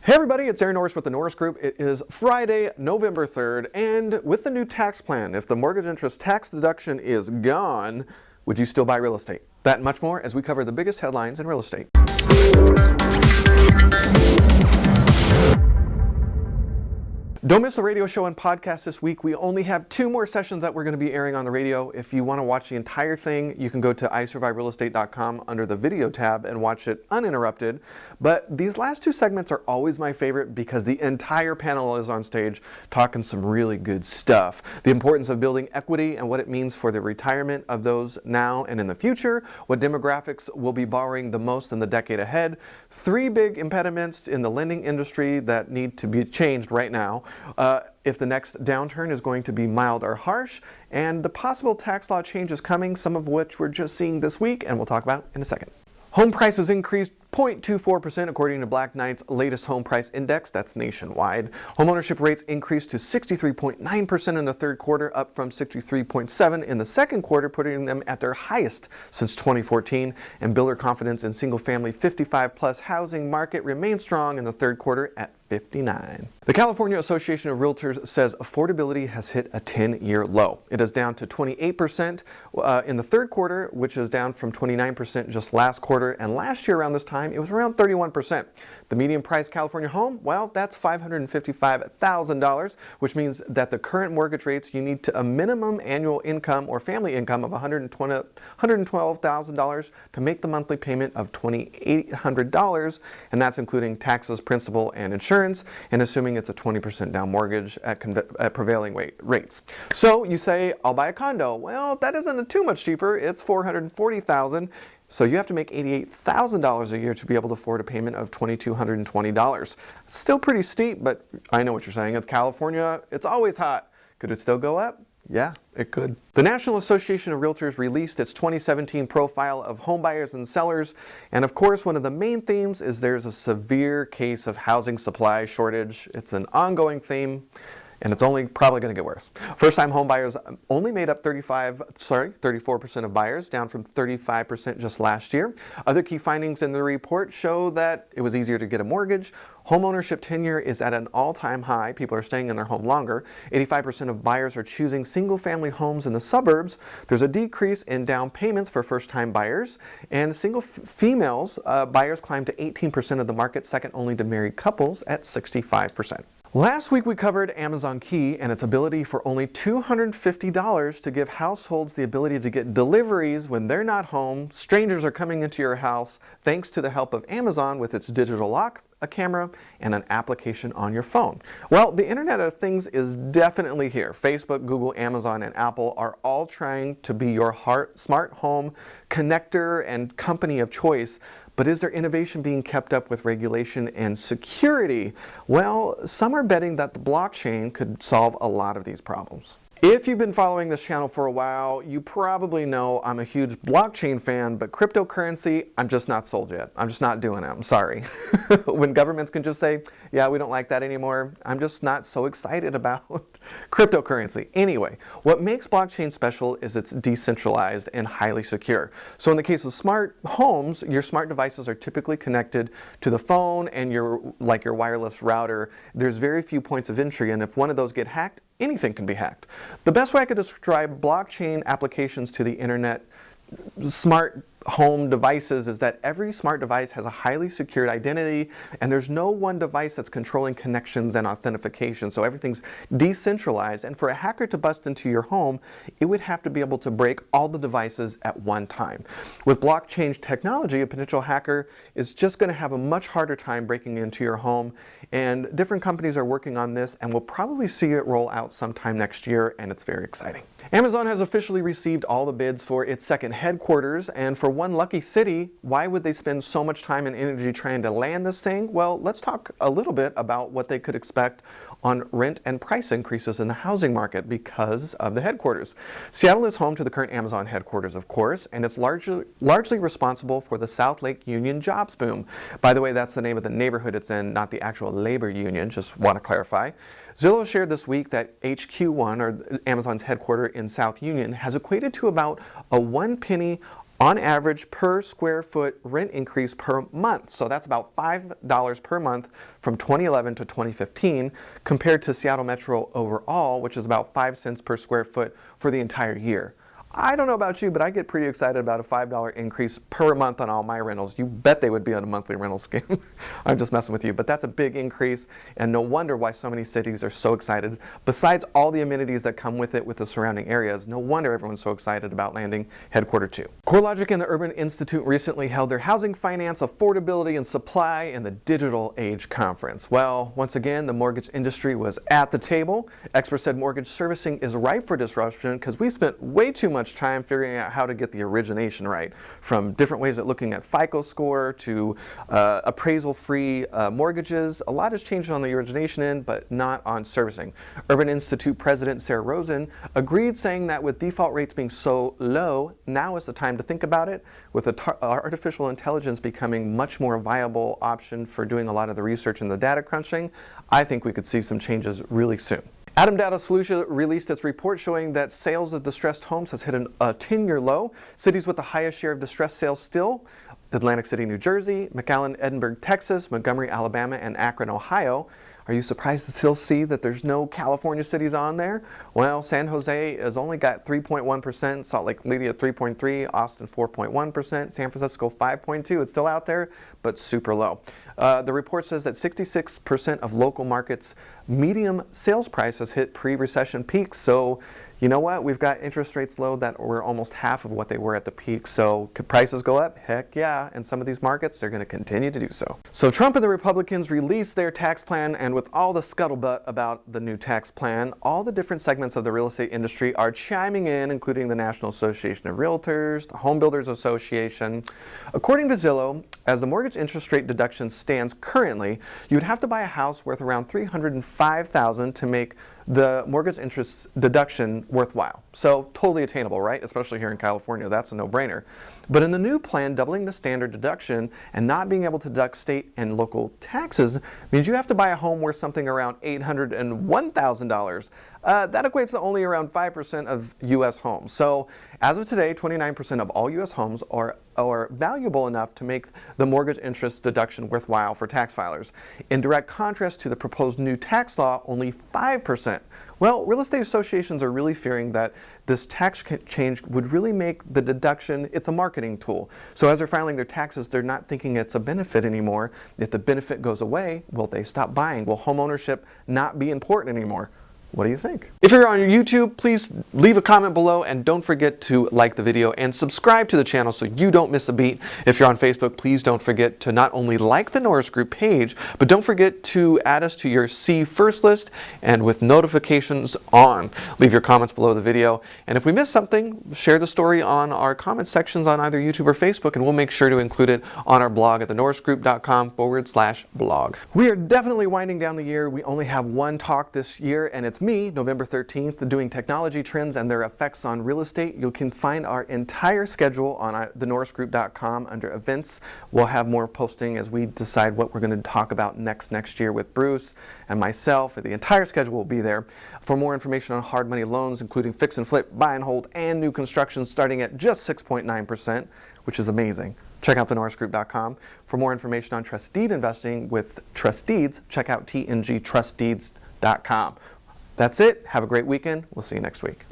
Hey everybody, it's Norris with the Norris Group. It is Friday, November 3rd, and with the new tax plan, if the mortgage interest tax deduction is gone, would you still buy real estate? That and much more as we cover the biggest headlines in real estate. Don't miss the radio show and podcast this week. We only have 2 more sessions that we're going to be airing on the radio. If you want to watch the entire thing, you can go to isurviverealestate.com under the video tab and watch it uninterrupted. But these last 2 segments are always my favorite because the entire panel is on stage talking some really good stuff. The importance of building equity and what it means for the retirement of those now and in the future, what demographics will be borrowing the most in the decade ahead, 3 big impediments in the lending industry that need to be changed right now. If the next downturn is going to be mild or harsh, and the possible tax law changes coming, some of which we're just seeing this week, and we'll talk about in a second. Home prices increased 0.24% according to Black Knight's latest home price index. That's nationwide. Homeownership rates increased to 63.9% in the third quarter, up from 63.7% in the second quarter, putting them at their highest since 2014. And builder confidence in single-family 55-plus housing market remained strong in the third quarter at 59. The California Association of Realtors says affordability has hit a 10-year low. It is down to 28% in the third quarter, which is down from 29% just last quarter. And last year around this time, it was around 31%. The median price California home, well, that's $555,000, which means that the current mortgage rates, you need to a minimum annual income or family income of $112,000 to make the monthly payment of $2,800, and that's including taxes, principal, and insurance, and assuming it's a 20% down mortgage at prevailing rates. So you say, I'll buy a condo. Well, that isn't too much cheaper. It's $440,000. So you have to make $88,000 a year to be able to afford a payment of $2,220. Still pretty steep, but I know what you're saying. It's California. It's always hot. Could it still go up? Yeah, it could. The National Association of Realtors released its 2017 profile of home buyers and sellers. And of course, one of the main themes is there's a severe case of housing supply shortage. It's an ongoing theme, and it's only probably going to get worse. First-time home buyers only made up 34% of buyers, down from 35% just last year. Other key findings in the report show that it was easier to get a mortgage. Home ownership tenure is at an all-time high. People are staying in their home longer. 85% of buyers are choosing single-family homes in the suburbs. There's a decrease in down payments for first-time buyers. And single females buyers climbed to 18% of the market, second only to married couples at 65%. Last week we covered Amazon Key and its ability for only $250 to give households the ability to get deliveries when they're not home. Strangers are coming into your house thanks to the help of Amazon with its digital lock, a camera, and an application on your phone. Well, the Internet of Things is definitely here. Facebook, Google, Amazon, and Apple are all trying to be your smart home connector and company of choice. But is there innovation being kept up with regulation and security? Well, some are betting that the blockchain could solve a lot of these problems. If you've been following this channel for a while, you probably know I'm a huge blockchain fan, but cryptocurrency, I'm just not sold yet. I'm just not doing it. I'm sorry. When governments can just say, yeah, we don't like that anymore, I'm just not so excited about cryptocurrency. Anyway, what makes blockchain special is it's decentralized and highly secure. So in the case of smart homes, your smart devices are typically connected to the phone and your wireless router. There's very few points of entry, and if one of those get hacked, anything can be hacked. The best way I could describe blockchain applications to the internet smart home devices is that every smart device has a highly secured identity, and there's no one device that's controlling connections and authentication. So everything's decentralized, and for a hacker to bust into your home, it would have to be able to break all the devices at one time. With blockchain technology, a potential hacker is just going to have a much harder time breaking into your home, and different companies are working on this, and we'll probably see it roll out sometime next year, and it's very exciting. Amazon has officially received all the bids for its second headquarters, and for one lucky city, why would they spend so much time and energy trying to land this thing? Well, let's talk a little bit about what they could expect on rent and price increases in the housing market because of the headquarters. Seattle is home to the current Amazon headquarters, of course, and it's largely responsible for the South Lake Union jobs boom. By the way, that's the name of the neighborhood it's in, not the actual labor union, just want to clarify. Zillow shared this week that HQ1, or Amazon's headquarters in South Union, has equated to about a 1 penny on average per square foot rent increase per month. So that's about $5 per month from 2011 to 2015 compared to Seattle Metro overall, which is about 5 cents per square foot for the entire year. I don't know about you, but I get pretty excited about a $5 increase per month on all my rentals. You bet they would be on a monthly rental scheme. I'm just messing with you, but that's a big increase, and no wonder why so many cities are so excited. Besides all the amenities that come with it with the surrounding areas, no wonder everyone's so excited about landing Headquarter 2. CoreLogic and the Urban Institute recently held their Housing Finance, Affordability, and Supply in the Digital Age Conference. Well, once again, the mortgage industry was at the table. Experts said mortgage servicing is ripe for disruption because we spent way too much time figuring out how to get the origination right, from different ways of looking at FICO score to appraisal-free mortgages. A lot has changed on the origination end, but not on servicing. Urban Institute President Sarah Rosen agreed, saying that with default rates being so low, now is the time to think about it. With artificial intelligence becoming much more viable option for doing a lot of the research and the data crunching, I think we could see some changes really soon. Adam Data Solutions released its report showing that sales of distressed homes has hit a 10-year low. Cities with the highest share of distressed sales still: Atlantic City, New Jersey; McAllen, Edinburgh, Texas; Montgomery, Alabama; and Akron, Ohio. Are you surprised to still see that there's no California cities on there? Well, San Jose has only got 3.1%, Salt Lake City at 3.3%, Austin 4.1%, San Francisco 5.2%. It's still out there, but super low. The report says that 66% of local markets' medium sales price has hit pre-recession peaks. So you know what? We've got interest rates low that were almost half of what they were at the peak. So could prices go up? Heck yeah. In some of these markets, they're going to continue to do so. So Trump and the Republicans released their tax plan, and with all the scuttlebutt about the new tax plan, all the different segments of the real estate industry are chiming in, including the National Association of Realtors, the Home Builders Association. According to Zillow, as the mortgage interest rate deduction stands currently, you would have to buy a house worth around $305,000 to make the mortgage interest deduction worthwhile. So totally attainable, right? Especially here in California, that's a no-brainer. But in the new plan, doubling the standard deduction and not being able to deduct state and local taxes means you have to buy a home worth something around $801,000. That equates to only around 5% of U.S. homes. So as of today, 29% of all U.S. homes are valuable enough to make the mortgage interest deduction worthwhile for tax filers. In direct contrast to the proposed new tax law, only 5%. Well, real estate associations are really fearing that this tax change would really make the deduction, it's a marketing tool. So as they're filing their taxes, they're not thinking it's a benefit anymore. If the benefit goes away, will they stop buying? Will homeownership not be important anymore? What do you think? If you're on YouTube, please leave a comment below, and don't forget to like the video and subscribe to the channel so you don't miss a beat. If you're on Facebook, please don't forget to not only like the Norris Group page, but don't forget to add us to your See First list and with notifications on. Leave your comments below the video, and if we miss something, share the story on our comment sections on either YouTube or Facebook, and we'll make sure to include it on our blog at thenorrisgroup.com/blog. We are definitely winding down the year. We only have one talk this year, and it's me, November 13th, doing technology trends and their effects on real estate. You can find our entire schedule on thenorrisgroup.com under events. We'll have more posting as we decide what we're going to talk about next year with Bruce and myself. The entire schedule will be there. For more information on hard money loans, including fix and flip, buy and hold, and new construction starting at just 6.9%, which is amazing, check out thenorrisgroup.com. For more information on trust deed investing with trust deeds, check out tngtrustdeeds.com. That's it. Have a great weekend. We'll see you next week.